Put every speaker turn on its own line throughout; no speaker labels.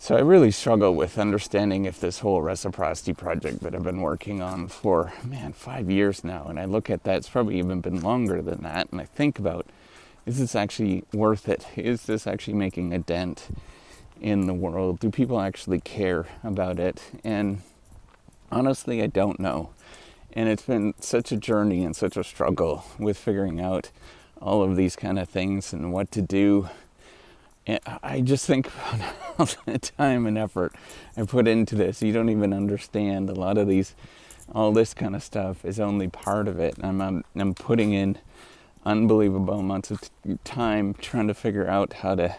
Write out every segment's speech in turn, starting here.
So I really struggle with understanding if this whole reciprocity project that I've been working on for, 5 years now, and I look at that, it's probably even been longer than that, and I think about, is this actually worth it? Is this actually making a dent in the world? Do people actually care about it? And honestly, I don't know. And it's been such a journey and such a struggle with figuring out all of these kind of things and what to do. And I just think about all the time and effort I put into this. You don't even understand. A lot of all this kind of stuff is only part of it. I'm putting in unbelievable amounts of time trying to figure out how to,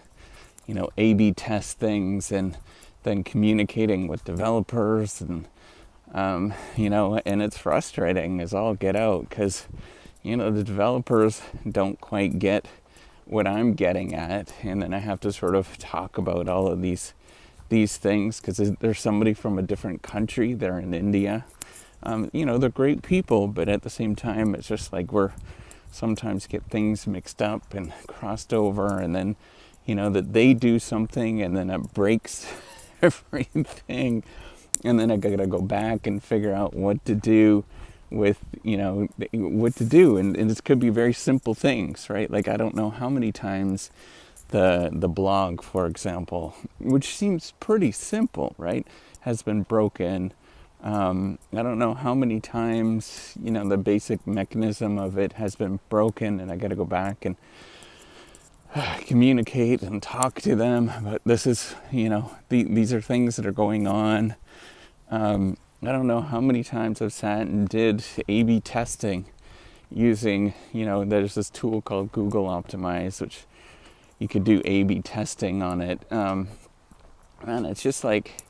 A/B test things, and then communicating with developers, and and it's frustrating as all get out, because the developers don't quite get what I'm getting at, and then I have to sort of talk about all of these things, because there's somebody from a different country. They're in India. They're great people, but at the same time, it's just like we're sometimes get things mixed up and crossed over, and then that they do something and then it breaks everything, and then I gotta go back and figure out what to do with, what to do. And this could be very simple things, right? Like, I don't know how many times the blog, for example, which seems pretty simple, right, has been broken. I don't know how many times, the basic mechanism of it has been broken, and I got to go back and communicate and talk to them. But this is, these are things that are going on. I don't know how many times I've sat and did A/B testing using, there's this tool called Google Optimize, which you could do A/B testing on it. And it's just like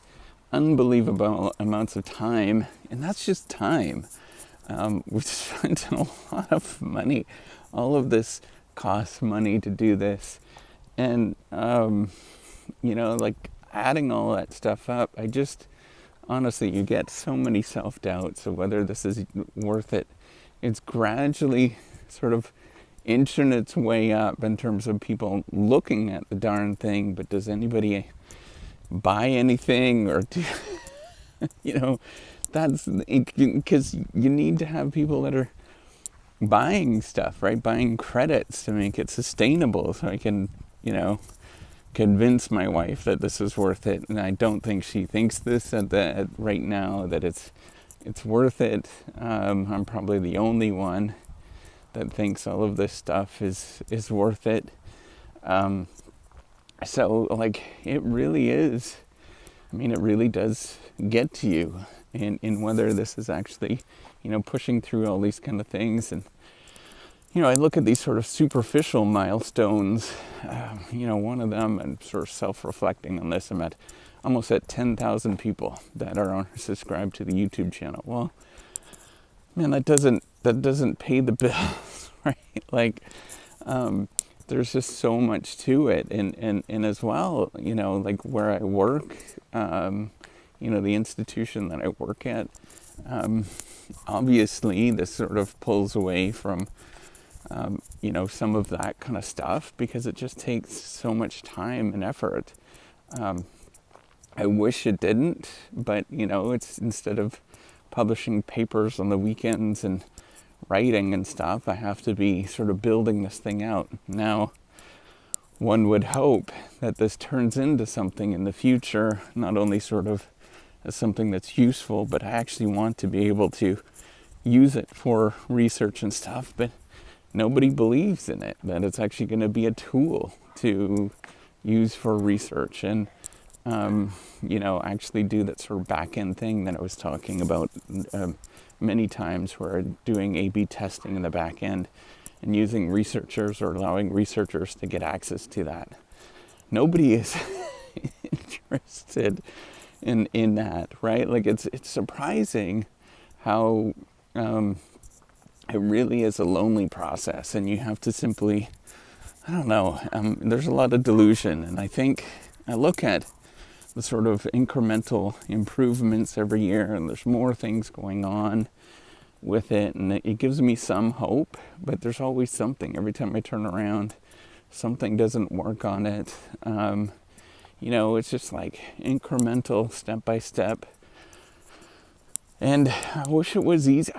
unbelievable amounts of time, and that's just time. We've spent a lot of money. All of this costs money to do this. And, like adding all that stuff up, honestly, you get so many self-doubts of whether this is worth it. It's gradually sort of inching its way up in terms of people looking at the darn thing, but does anybody buy anything? Or do, that's because you need to have people that are buying stuff, right? Buying credits to make it sustainable, so I can, convince my wife that this is worth it. And I don't think she thinks this at right now, that it's worth it. I'm probably the only one that thinks all of this stuff is worth it. So like, it really is. It really does get to you in whether this is actually, pushing through all these kind of things. And I look at these sort of superficial milestones. One of them, and sort of self-reflecting on this, I'm almost at 10,000 people that are subscribed to the YouTube channel. Well, man, that doesn't pay the bills, right? Like, there's just so much to it, and as well, like where I work, the institution that I work at, obviously this sort of pulls away from some of that kind of stuff, because it just takes so much time and effort. I wish it didn't, but it's, instead of publishing papers on the weekends and writing and stuff, I have to be sort of building this thing out. Now, one would hope that this turns into something in the future, not only sort of as something that's useful, but I actually want to be able to use it for research and stuff. But nobody believes in it, that it's actually going to be a tool to use for research and, actually do that sort of back-end thing that I was talking about many times, where doing A/B testing in the back end and using researchers, or allowing researchers to get access to that. Nobody is interested in that, right? Like, it's surprising how it really is a lonely process, and you have to simply, I don't know, there's a lot of delusion. And I think I look at the sort of incremental improvements every year, and there's more things going on with it, and it gives me some hope, but there's always something. Every time I turn around, something doesn't work on it. It's just like incremental, step by step. And I wish it was easy.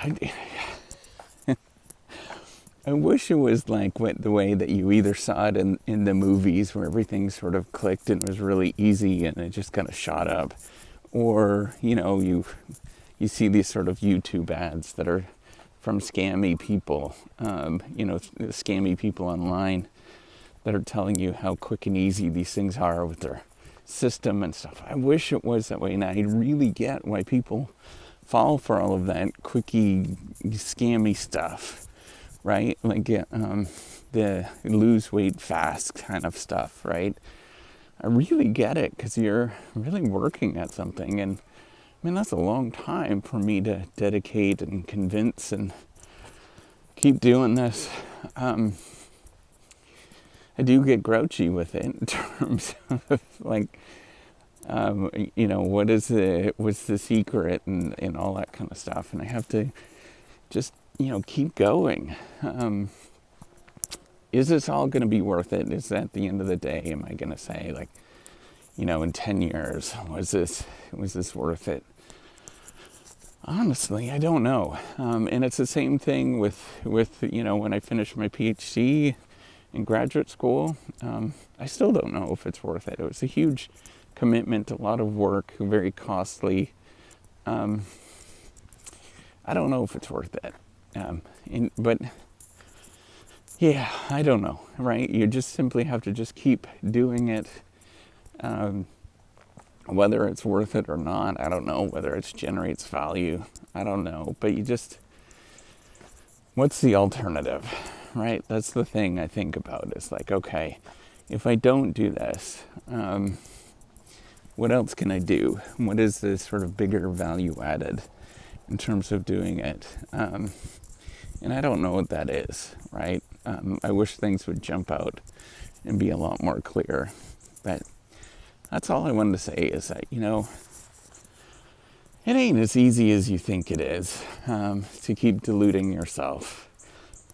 I wish it was like the way that you either saw it in the movies where everything sort of clicked and it was really easy and it just kind of shot up. Or, you see these sort of YouTube ads that are from scammy people, scammy people online that are telling you how quick and easy these things are with their system and stuff. I wish it was that way. And I really get why people fall for all of that quickie, scammy stuff, right? Like the lose weight fast kind of stuff, right? I really get it because you're really working at something. And I mean, that's a long time for me to dedicate and convince and keep doing this. I do get grouchy with it in terms of like, what's the secret and all that kind of stuff. And I have to just, keep going. Is this all going to be worth it? Is at the end of the day, am I going to say like, in 10 years, was this worth it? Honestly, I don't know. And it's the same thing with when I finished my PhD in graduate school, I still don't know if it's worth it. It was a huge commitment, a lot of work, very costly. I don't know if it's worth it. But yeah, I don't know, right? You just simply have to just keep doing it. Whether it's worth it or not, I don't know. Whether it generates value, I don't know. But what's the alternative, right? That's the thing I think about. It's like, okay, if I don't do this, what else can I do? What is this sort of bigger value added in terms of doing it? And I don't know what that is, right? I wish things would jump out and be a lot more clear. But that's all I wanted to say is that, it ain't as easy as you think it is to keep deluding yourself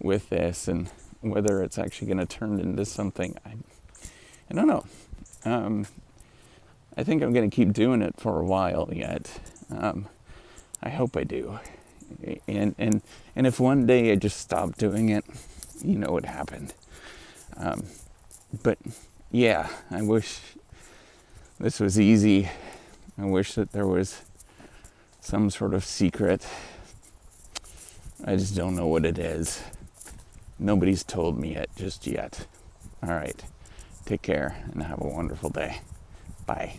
with this, and whether it's actually going to turn into something, I don't know. I think I'm going to keep doing it for a while yet. I hope I do. And if one day I just stop doing it, what happened. But yeah, I wish this was easy. I wish that there was some sort of secret. I just don't know what it is. Nobody's told me it just yet. All right. Take care and have a wonderful day. Bye.